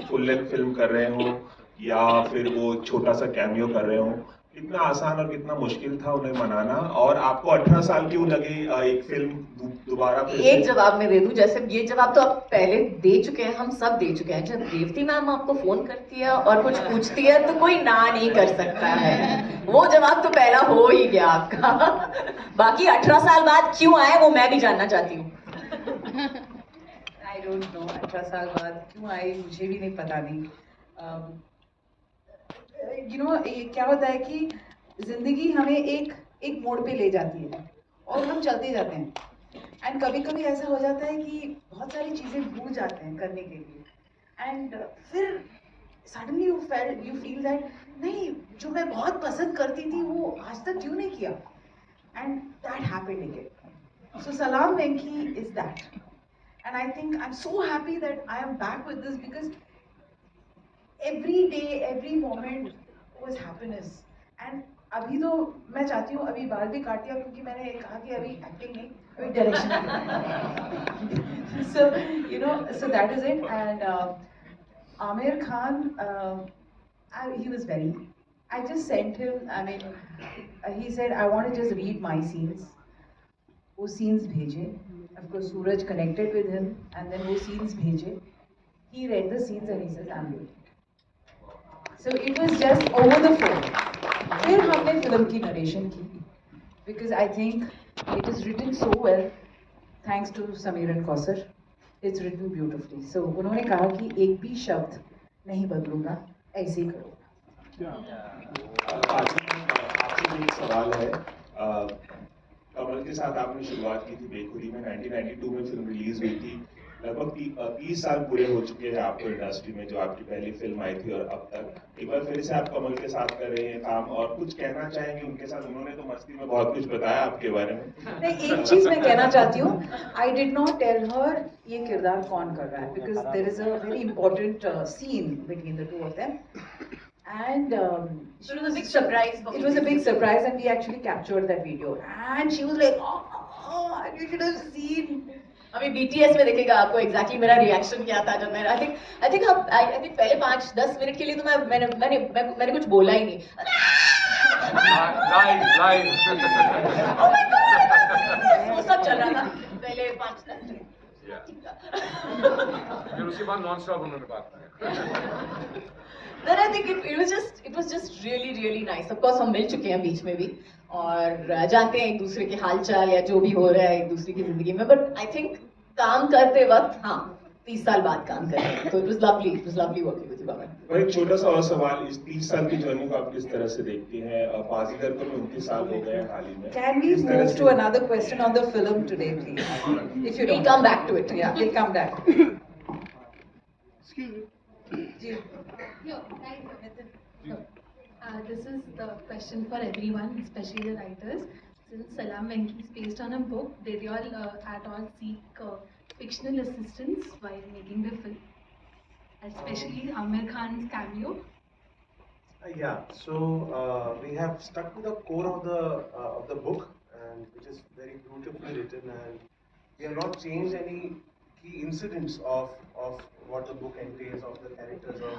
Full length film कर रहे हो या फिर वो छोटा सा कैमियो कर रहे हो, कितना आसान और कितना मुश्किल था उन्हें मनाना, और आपको 18 साल क्यों लगे एक फिल्म दोबारा फिर एक जवाब मैं दे दूं, जैसे ये जवाब तो आप पहले दे चुके हैं, हम सब दे चुके हैं। जब रेवती मैम आपको फोन करती है और कुछ पूछती है तो कोई ना नहीं कर सकता है, वो जवाब तो पहला हो ही गया आपका। बाकी 18 साल बाद क्यों आए वो मैं भी जानना चाहती हूँ। आई डोंट नो 18 साल बाद क्यों आई, मुझे भी नहीं पता नहीं। यू नो क्या होता है कि जिंदगी हमें एक एक मोड़ पे ले जाती है और हम चलते जाते हैं, एंड कभी कभी ऐसा हो जाता है कि बहुत सारी चीज़ें भूल जाते हैं करने के लिए, एंड फिर सडनली यू फील दैट नहीं, जो मैं बहुत पसंद करती थी वो आज तक क्यों नहीं किया, and that happened again. So Salaam Venky is that, and I think I am so happy that I am back with this, because every day, every moment was happiness. And अभी तो मैं चाहती हूँ अभी बाल भी काट दिया, क्योंकि मैंने कहा कि अभी एक्टिंग नहीं, अभी direction. So you know, so that is it. And Amir Khan, he was very. I just sent him. I mean, he said I want to just read my scenes. वो scenes भेजे. Of course, Suraj connected with him, and then वो scenes भेजे. He read the scenes and he says I'm ready. So it was just over the phone. फिर हमने film की narration की, because I think it is written so well, thanks to Samiran Kausar. It's written beautifully. So उन्होंने कहा कि एक भी शब्द नहीं बदलूंगा, ऐसे ही करूँगा। आपसे एक सवाल है, कमल के साथ आपने शुरुआत की थी बेखुदी में, 1992 में फिल्म रिलीज हुई थी। लगभग 30 साल पूरे हो चुके हैं आपको इंडस्ट्री में, जो आपकी पहली फिल्म आई थी, और अब तक एक बार फिर से आप कमल के साथ कर रहे हैं काम, और कुछ कहना चाहेंगे उनके साथ? उन्होंने तो मस्ती में बहुत कुछ बताया आपके बारे में। नहीं, एक चीज मैं कहना चाहती हूँ, I did not tell her ये किरदार कौन कर रहा है, because there is a very important scene between the two of them, and So it was a big surprise for me. it was a big surprise, and we actually captured that video, and she was like, oh, you should have seen. अभी BTS में देखेगा आपको exactly मेरा reaction क्या था जब मैंने I think पहले 5-10 मिनट के लिए तो मैंने कुछ बोला ही नहीं। Live Oh my God! वो सब चल रहा था पहले 5-10 मिनट। फिर उसके बाद नॉन स्टॉप उन्होंने बात की। Then I think it was just really nice. Of course हम मिल चुके हैं बीच में भी और जानते हैं एक दूसरे के हालचाल या जो भी हो रहा है एक दूसरे की जिंदगी में, but I think काम करते वक्त, हाँ 30 साल बाद काम कर रहे हैं, तो it was lovely working with you, Baban. और एक छोटा सा और सवाल, इस 30 साल की जर्नी को आप किस तरह से देखती हैं? बाजीगर को 29 साल हो गए हैं हाल ही में। Can we move to another question on the film today, please? If you don't. We'll come back to it. Yeah, we'll come back. Excuse me. This is the question for everyone, especially the writers. Since Salam Venki is based on a book, did you all at all seek fictional assistance while making the film? Especially Amir Khan's cameo? Yeah, so we have stuck to the core of the book, and which is very beautifully written, and we have not changed any key incidents of what the book entails, of the characters of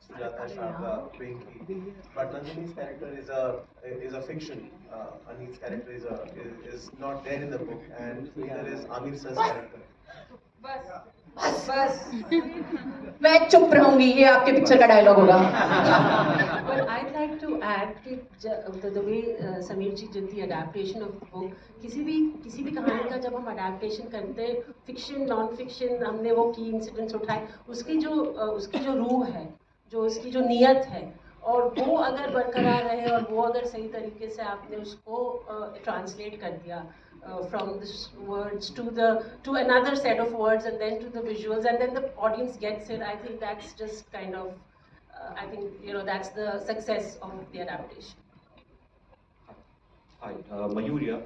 Sujata, Sharda, Venki. But Nandini's character is a fiction. Anil's character is not there in the book, and neither is Amir Sir's character. बस मैं चुप रहूंगी, ये आपके picture का dialogue होगा। But I'd like to add that the way Sameer ji did the adaptation of the book, किसी भी कहानी का जब हम adaptation करते हैं, fiction, non-fiction, हमने वो key incidents उठाए, उसकी जो रूह है, जो उसकी जो नीयत है, और वो अगर बरकरार रहे और वो अगर सही तरीके से आपने उसको ट्रांसलेट कर दिया from the words to another set of words and then to the visuals, and then the audience gets it, I think that's just kind of I think that's the success of the adaptation. Hi, Mayur here.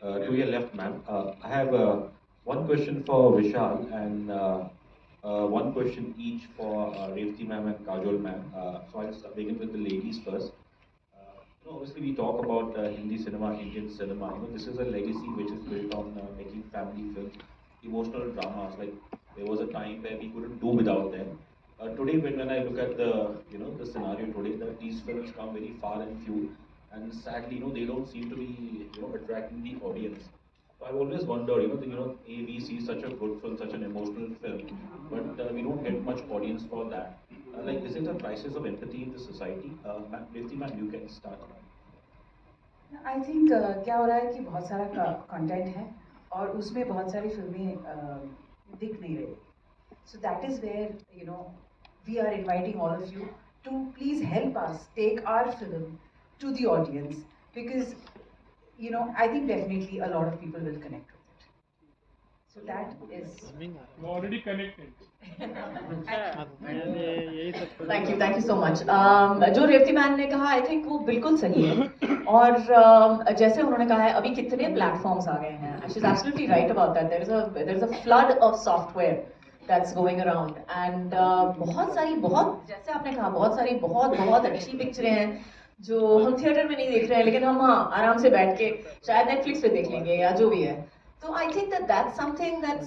To your left, ma'am. I have one question for Vishal and one question each for Revati ma'am and Kajol ma'am. So I'll begin with the ladies first. Obviously we talk about Hindi cinema, Indian cinema. This is a legacy which is built on making family films, emotional dramas. Like there was a time where we couldn't do without them. today when I look at the scenario today, that these films come very far and few, and sadly, they don't seem to be, attracting the audience. So I've always wondered, we see such a good film, such an emotional film, but we don't get much audience for that. Like, is it a crisis of empathy in the society? Deepti ma'am, you can start. I think क्या हो रहा है कि बहुत सारा content है और उसमें बहुत सारी फिल्में दिख नहीं रही. So that is where we are inviting all of you to please help us take our film to the audience because I think definitely a lot of people will connect with it. So that is already connected. Thank you so much. जो Revathi ma'am ने कहा I think वो बिल्कुल सही है. और जैसे उन्होंने कहा है, अभी कितने प्लेटफॉर्म्स आ गए हैं. She is absolutely right about that. There is a flood of software that's going around and बहुत जैसे आपने कहा बहुत अच्छी पिक्चरें हैं जो हम थिएटर में नहीं देख रहे हैं, लेकिन हम आराम से बैठ के शायद नेटफ्लिक्स पे देख लेंगे या जो भी है. So I think that's something that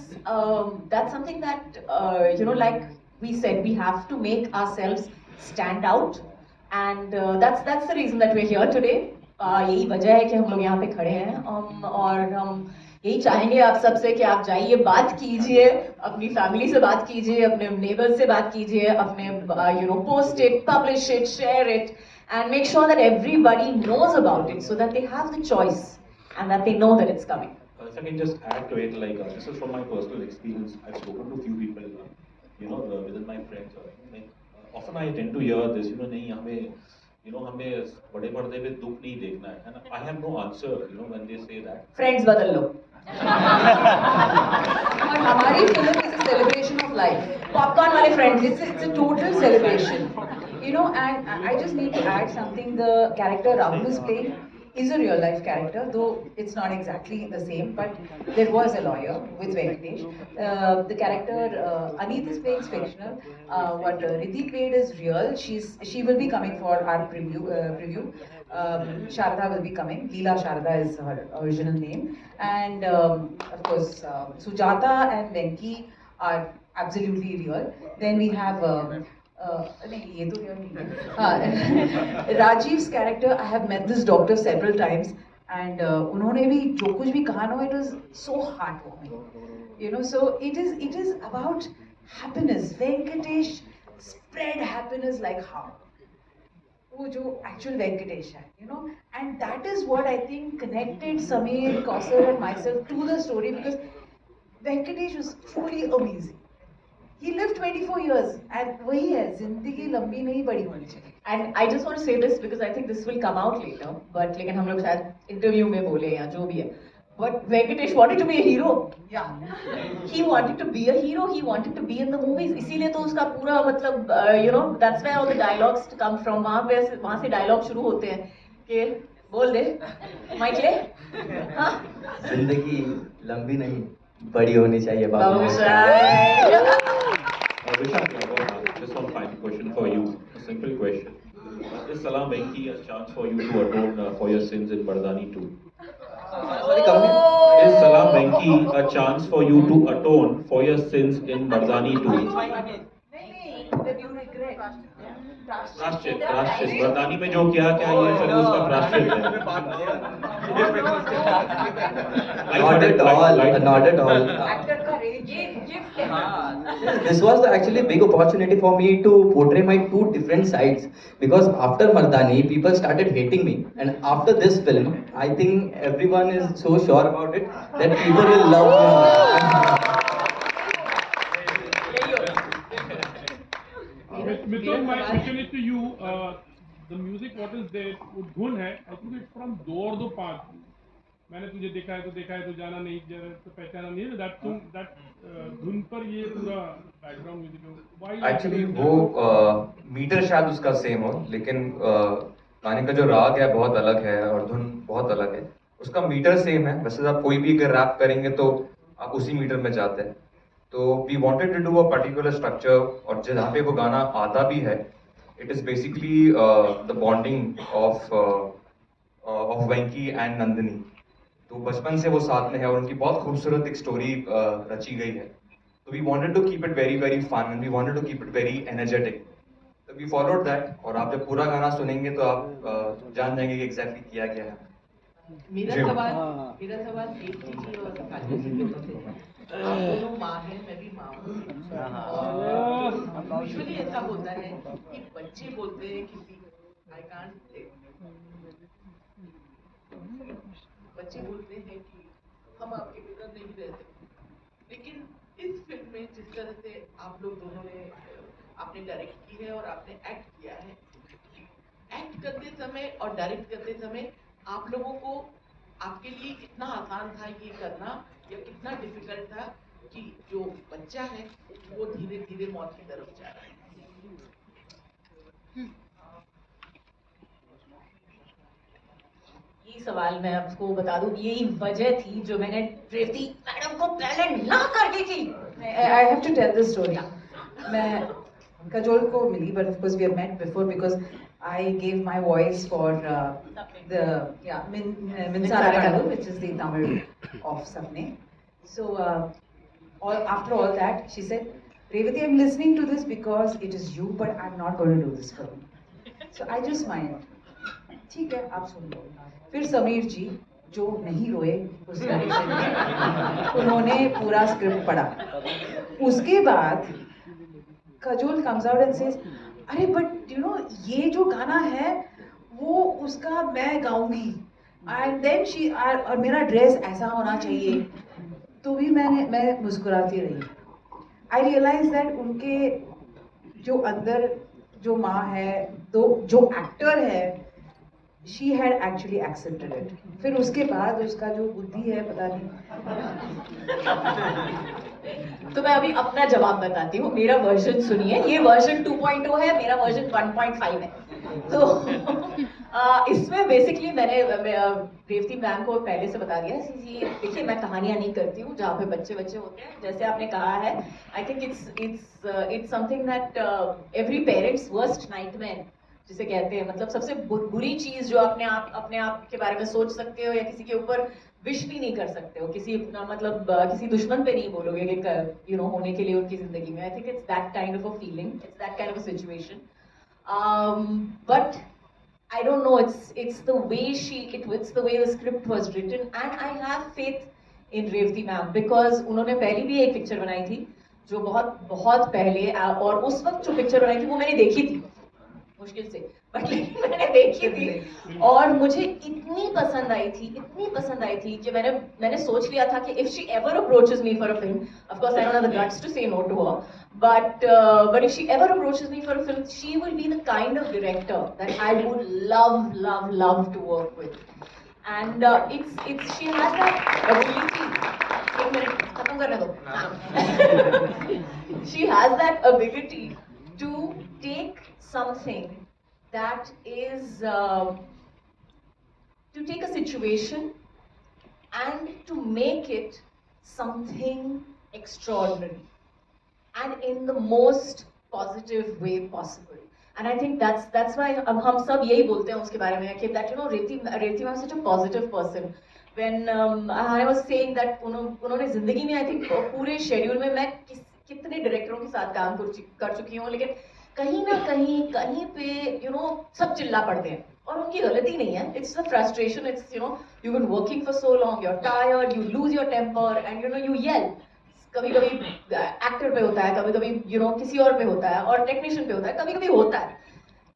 like we said, we have to make ourselves stand out, and that's the reason that we're here today. यही वजह है कि हम लोग यहाँ पे खड़े हैं, और हम यही चाहेंगे आप सबसे कि आप जाइए, बात कीजिए, अपनी फैमिली से बात कीजिए, अपने नेबर्स से बात कीजिए, अपने post it, publish it, share it, and make sure that everybody knows about it so that they have the choice and that they know that it's coming. If I can just add to it, like this is from my personal experience. I've spoken to a few people, within my friends. Often I tend to hear this, नहीं हमें बड़े पर्दे पे दुख नहीं देखना है, and I have no answer, when they say that. Friends बदल लो. और हमारी film is a celebration of life. Popcorn वाले friends. It's a total celebration. And I just need to add something. The character Rahul is playing is a real life character, though it's not exactly the same, but there was a lawyer with Venkatesh. The character Aneet is playing fictional. What Riddhi played is real. She will be coming for our preview. Sharda will be coming. Leela Sharda is her original name. And of course, Sujata and Venki are absolutely real. Then we have नहीं ये तो real नहीं है. हाँ, Rajiv's character, I have met this doctor several times, and उन्होंने भी जो कुछ भी कहा ना, it was so heartwarming. So it is about happiness. Venkatesh spread happiness like how. वो जो actual Venkatesh है, and that is what I think connected Sameer, Kausar and myself to the story, because Venkatesh was truly amazing. He lived 24 years, and वही है, जिंदगी लंबी नहीं बड़ी होनी चाहिए. And I just want to say this because I think this will come out later, but लेकिन हम लोग शायद इंटरव्यू में बोले या जो भी है. But Venkatesh wanted to be a hero. Yeah. He wanted to be a hero. He wanted to be in the movies. इसीलिए तो उसका पूरा मतलब that's where all the dialogues come from. वहाँ से dialogue शुरू होते हैं कि बोल दे, माइक ले. हाँ. जिंदगी लंबी नहीं बड़ी होनी चाहिए बाबू. Vishal, just one final question for you. A simple question. Is Salam Venki a chance for you to atone for your sins in Mardani 2? Is Salam Venki a chance for you to atone for your sins in Mardani 2? प्राश्चित. मर्दानी में जो किया क्या ये फिर उसका प्राश्चित है. Not at all. This was actually a big opportunity for me to portray my two different sides, because after Mardani people started hating me, and after this film I think everyone is so sure about it that people will love me. Mithun, my question is to you. The music what is there, वो धुन है, I think it's from दौड़ दो पाँच. मैंने तुझे देखा है तो जाना नहीं, तो पहचाना नहीं है. that धुन पर ये पूरा बैकग्राउंड म्यूजिक है. एक्चुअली वो मीटर शायद उसका सेम हो, लेकिन गाने का जो राग है बहुत अलग है और धुन बहुत अलग है. उसका मीटर सेम है. वैसे आप कोई भी अगर रैप करेंगे तो आप उसी मीटर में जाते हैं. तो we wanted to do a particular structure, और जहाँ पे वो गाना आता भी है, it is basically the bonding of Venky and Nandini. तो बचपन से वो साथ में है और उनकी बहुत खूबसूरत एक स्टोरी रची गई है. So we wanted to keep it very very fun and we wanted to keep it very energetic. So we followed that. और आप जब पूरा गाना सुनेंगे तो आप जान जाएंगे कि exactly किया गया है. मेरा जी। सवाल देवती जी और काजल जी के थे। आप दोनों माँ हैं, मैं भी माँ हूँ। और यूजुअली ऐसा होता है कि बच्चे बोलते हैं किसी आई कांट बच्चे बोलते हैं कि हम आपके बिना नहीं रह सकते, लेकिन इस फिल्म में जिस तरह से आप लोग दोनों ने आपने डायरेक्ट की है और आपने एक्ट किया है, एक्ट करते समय और डायरेक्ट करते समय आप लोगों को आपके लिए कितना आसान था ये करना या कितना डिफिकल्ट था कि जो बच्चा है वो धीरे धीरे मौत की तरफ जा रहा है? ये सवाल मैं आपको बता दूं, यही वजह थी जो मैंने रेवती मैडम को पहले ना कर दी थी। I have to tell this story. मैं कजोल को मिली, but of course we have met before because I gave my voice for Minsara Kadal, which is the Tamil of Sapne. So after all that, she said, Revati, I'm listening to this because it is you, but I'm not going to do this film. So I just smiled. ठीक है, आप सुन लो। फिर समीर जी जो नहीं रोए उस direction में, उन्होंने पूरा स्क्रिप्ट पढ़ा। उसके बाद cajole comes out and says, अरे बट यू नो ये जो गाना है वो उसका मैं गाऊंगी एंड देन शी और मेरा ड्रेस ऐसा होना चाहिए। तो भी मैं मुस्कुराती रही। आई रियलाइज दैट उनके जो अंदर जो माँ है, तो जो एक्टर है, she had actually accepted it. फिर उसके बाद उसका जो बुद्धि है पता नहीं। तो मैं अभी अपना जवाब बताती हूँ। मेरा वर्जन सुनिए, ये वर्जन 2.0 है, मेरा वर्जन 1.5 है। तो इसमें बेसिकली मैंने रेवती मैम को पहले से बता दिया कि देखिए मैं कहानियां नहीं करती हूँ जहाँ पे बच्चे होते हैं, जैसे आपने कहा है। I think it's something that every parents worst nightmare जिसे कहते हैं, मतलब सबसे बुरी चीज जो अपने आप के बारे में सोच सकते हो या किसी के ऊपर विश भी नहीं कर सकते हो, किसी मतलब किसी दुश्मन पे नहीं बोलोगे कि यू नो होने के लिए उनकी जिंदगी में। I think it's that kind of a feeling, it's that kind of a situation, but I don't know, it's the way it's the way the script was written, and I have faith in Revati ma'am because उन्होंने पहले भी एक picture बनाई थी जो बहुत पहले, और उस वक्त जो पिक्चर बनाई थी वो मैंने देखी थी मुश्किल से, बट लेकिन मैंने देखी थी और मुझे इतनी पसंद आई थी कि मैंने सोच लिया था कि if she ever approaches me for a film, of course I don't have the guts to say no to her, but if she ever approaches me for a film, she will be the kind of director that I would love to work with, and it's she has that ability. एक minute खत्म करने दो। She has that ability to take something that is to take a situation and to make it something extraordinary and in the most positive way possible. And I think that's why हम सब यही बोलते हैं उसके बारे में कि that you know Revati was such a positive person. When I was saying that उन्होंने जिंदगी में I think पूरे शेड्यूल में मैं कितने डायरेक्टरों के साथ काम कर चुकी हूँ, लेकिन कहीं ना कहीं पे यू नो सब चिल्ला पड़ते हैं और उनकी गलती नहीं है। It's the frustration, it's you know you been working for so long, you are tired, you lose your temper and you know you yell. कभी एक्टर पे होता है, कभी यू नो किसी और पे होता है, और टेक्नीशियन पे होता है, कभी होता है।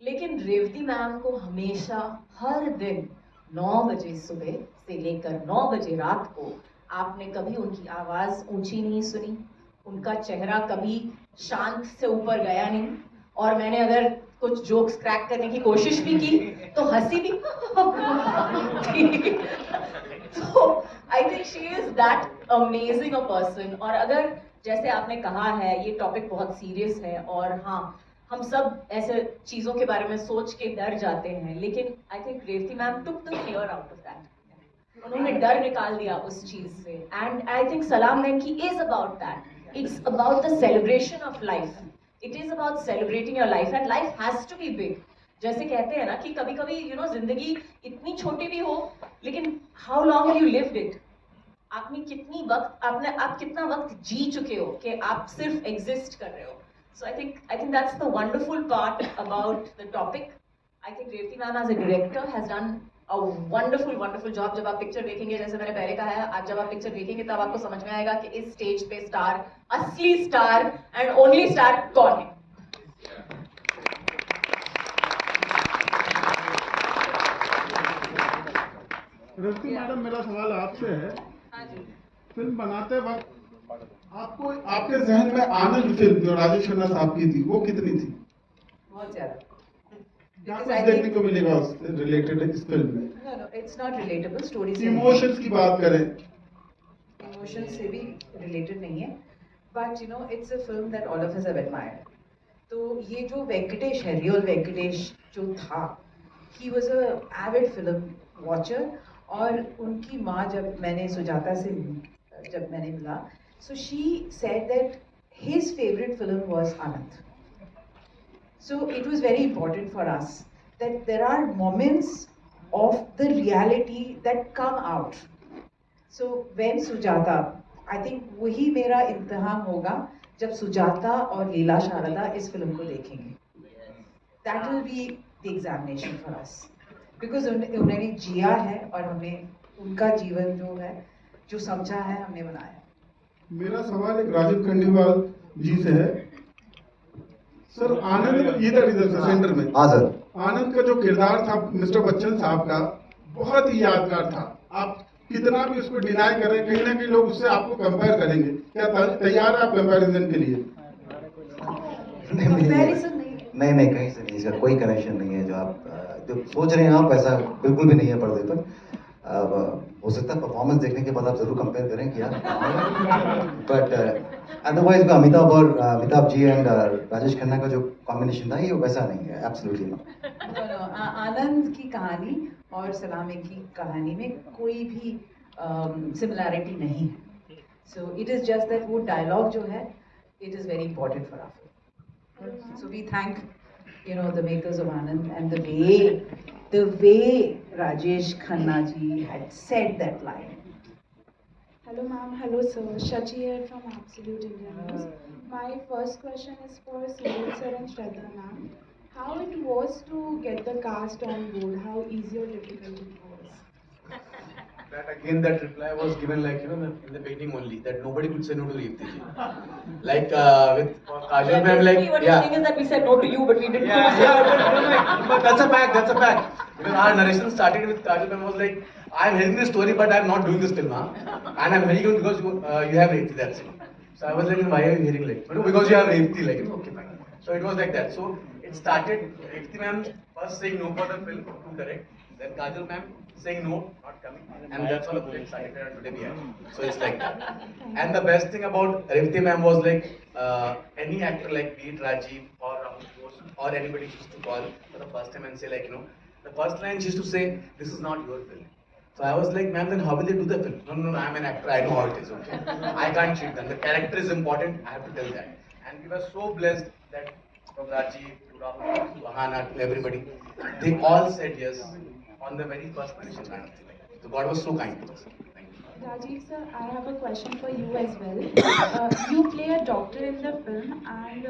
लेकिन रेवती मैम को हमेशा हर दिन 9 बजे सुबह से लेकर 9 बजे रात को आपने कभी उनकी आवाज ऊंची नहीं सुनी, उनका चेहरा कभी शांत से ऊपर गया नहीं, और मैंने अगर कुछ जोक्स क्रैक करने की कोशिश भी की तो हंसी भी। तो I think she is that amazing a person. और अगर जैसे आपने कहा है ये टॉपिक बहुत सीरियस है, और हाँ हम सब ऐसे चीजों के बारे में सोच के डर जाते हैं, लेकिन I think Revathi ma'am took the fear out of that. उन्होंने डर निकाल दिया उस चीज से, and I think Salaam Venky is about that. It's about the celebration of life. It is about celebrating your life, and life has to be big. जैसे कहते हैं ना कि कभी-कभी you know जिंदगी इतनी छोटी भी हो, लेकिन how long have you lived it? आपने आप कितना वक्त जी चुके हो कि आप सिर्फ एग्जिस्ट कर रहे हो. So I think that's the wonderful part about the topic. I think Revati ma'am as a director has done a wonderful job. जब आप पिक्चर देखेंगे, जैसे मैंने पहले कहा है, आज जब आप पिक्चर देखेंगे तब आपको समझ में आएगा कि इस स्टेज पे स्टार, असली स्टार एंड ओनली स्टार कौन है. रेवती मैडम, मेरा सवाल आपसे है. फिल्म बनाते वक्त आपको आपके जहन में आनंद फिल्म जो राजेश खन्ना साहब की थी वो कितनी थी? बहुत ज्यादा. क्या कुछ देखने को मिलेगा उससे रिलेटेड इस फिल्म में? No, it's not relatable. Story से इमोशंस की बात करें, इमोशन से भी रिलेटेड नहीं है, but you know it's a film that all of us have admired. तो ये जो वेंकटेश है, रियल वेंकटेश जो था, he was a Avid film watcher. और उनकी माँ, जब मैंने सुजाता से जब मैंने मिला, so she said that his favourite film was Anand. So it was very important for us that there are moments of the reality that come out. So when Sujata, I think वही मेरा इम्तिहान होगा जब सुजाता और लीला शारदा इस film को देखेंगे. That will be the examination for us. Because उन्होंने जिया है और हमने उनका जीवन जो है, जो समझा है, हमने बनाया. मेरा सवाल एक राजीव खंडेलवाल जी से है. सर, आनंद इधर से सेंटर में. हाँ सर. आनंद का जो किरदार था मिस्टर बच्चन साहब का, बहुत ही यादगार था. आप कितना भी उसको डिनाई करें, कहीं ना कहीं लोग उससे आपको कंपेयर करेंगे. क्या तैयार है आप कंपैरिजन के लिए? नहीं, कहीं से नहीं. इसका कोई कनेक्शन नहीं है. जो आप जो सोच रहे हैं आप, ऐसा बिल्कुल भी नहीं है पर्दे पर. हो सकता है परफॉर्मेंस देखने के बाद आप जरूर कंपेयर करें कि यार, but otherwise Amitabh ji and Rajesh Khanna का जो कॉम्बिनेशन था, ये वैसा नहीं है. Absolutely not. आनंद की कहानी और सलामी की कहानी में कोई भी सिमिलैरिटी नहीं है. So it is just that वो डायलॉग जो है, it is very important for our. So we thank, you know, the makers of Anand, and the way Rajesh Khanna ji had said that line. Hello ma'am, hello sir. Shachi here from Absolute India News. My first question is for Sunil sir and Shraddha ma'am. How it was to get the cast on board? How easy or difficult it was? That reply was given like, you know, in the beginning only, that nobody could say no to Revati ji. Like with Kajol ma'am, like what you're saying is that we said no to you, but we didn't. But that's a fact. Because our narration started with Kajol ma'am was like, I'm hearing this story, but I'm not doing this film, and I'm hearing it because you have Revati. That's it. So I was like, why are you hearing like? No, because you have Revati. Like, okay, fine. So it was like that. So it started Revati ma'am first saying no for the film to direct, then Kajol ma'am saying no, not coming, and that's all the project started today we have. So it's like that. And the best thing about Revati ma'am was like, any actor like be it Rajiv or Rahul Ghosh or anybody used to call for the first time and say like, you know, the first line she used to say, this is not your film. So I was like, ma'am, then how will they do the film? No, I'm an actor, I know how it is, okay? I can't cheat them. The character is important, I have to tell that. And we were so blessed that from Rajiv to Rahul to Ahana to everybody, they all said yes on the very first position kind of thing. So God was so kind to us. Thank you. Rajiv sir, I have a question for you as well. You play a doctor in the film, and